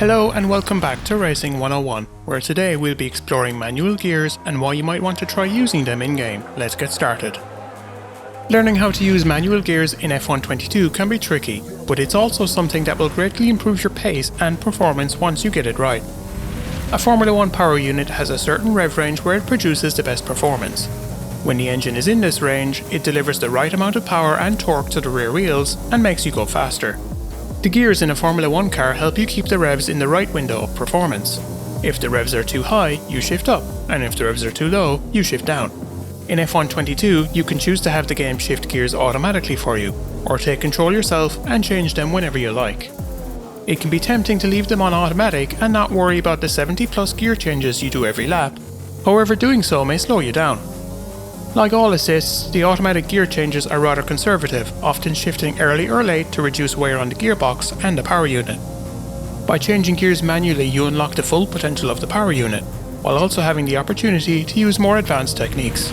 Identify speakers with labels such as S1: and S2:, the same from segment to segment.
S1: Hello and welcome back to Racing 101, where today we'll be exploring manual gears and why you might want to try using them in-game. Let's get started. Learning how to use manual gears in F122 can be tricky, but it's also something that will greatly improve your pace and performance once you get it right. A Formula 1 power unit has a certain rev range where it produces the best performance. When the engine is in this range, it delivers the right amount of power and torque to the rear wheels and makes you go faster. The gears in a Formula 1 car help you keep the revs in the right window of performance. If the revs are too high, you shift up, and if the revs are too low, you shift down. In F122, you can choose to have the game shift gears automatically for you, or take control yourself and change them whenever you like. It can be tempting to leave them on automatic and not worry about the 70 plus gear changes you do every lap, however doing so may slow you down. Like all assists, the automatic gear changes are rather conservative, often shifting early or late to reduce wear on the gearbox and the power unit. By changing gears manually, you unlock the full potential of the power unit, while also having the opportunity to use more advanced techniques.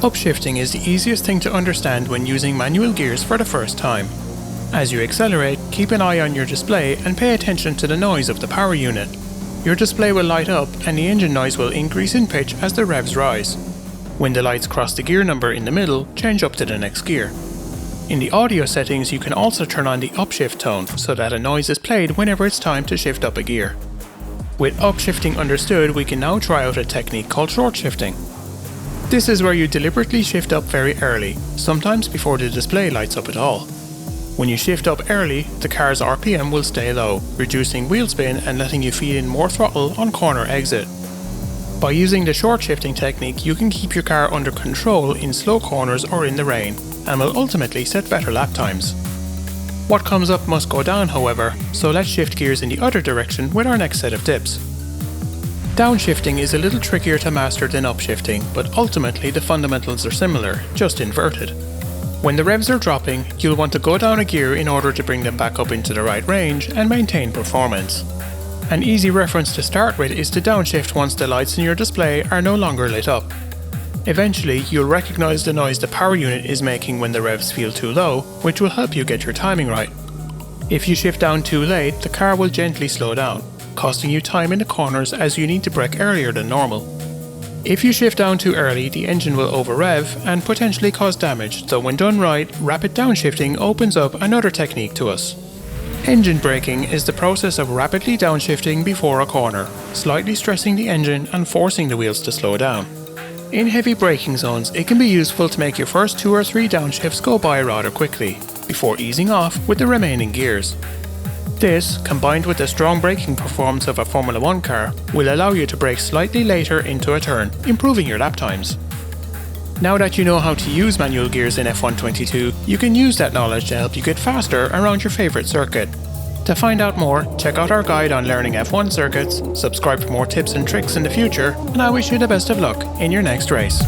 S1: Upshifting is the easiest thing to understand when using manual gears for the first time. As you accelerate, keep an eye on your display and pay attention to the noise of the power unit. Your display will light up and the engine noise will increase in pitch as the revs rise. When the lights cross the gear number in the middle, change up to the next gear. In the audio settings, you can also turn on the upshift tone so that a noise is played whenever it's time to shift up a gear. With upshifting understood, we can now try out a technique called short shifting. This is where you deliberately shift up very early, sometimes before the display lights up at all. When you shift up early, the car's RPM will stay low, reducing wheel spin and letting you feed in more throttle on corner exit. By using the short shifting technique, you can keep your car under control in slow corners or in the rain, and will ultimately set better lap times. What comes up must go down, however, so let's shift gears in the other direction with our next set of tips. Downshifting is a little trickier to master than upshifting, but ultimately the fundamentals are similar, just inverted. When the revs are dropping, you'll want to go down a gear in order to bring them back up into the right range and maintain performance. An easy reference to start with is to downshift once the lights in your display are no longer lit up. Eventually, you'll recognize the noise the power unit is making when the revs feel too low, which will help you get your timing right. If you shift down too late, the car will gently slow down, costing you time in the corners as you need to brake earlier than normal. If you shift down too early, the engine will over-rev and potentially cause damage, so when done right, rapid downshifting opens up another technique to us. Engine braking is the process of rapidly downshifting before a corner, slightly stressing the engine and forcing the wheels to slow down. In heavy braking zones, it can be useful to make your first 2 or 3 downshifts go by rather quickly, before easing off with the remaining gears. This, combined with the strong braking performance of a Formula 1 car, will allow you to brake slightly later into a turn, improving your lap times. Now that you know how to use manual gears in F122, you can use that knowledge to help you get faster around your favourite circuit. To find out more, check out our guide on learning F1 circuits, subscribe for more tips and tricks in the future, and I wish you the best of luck in your next race.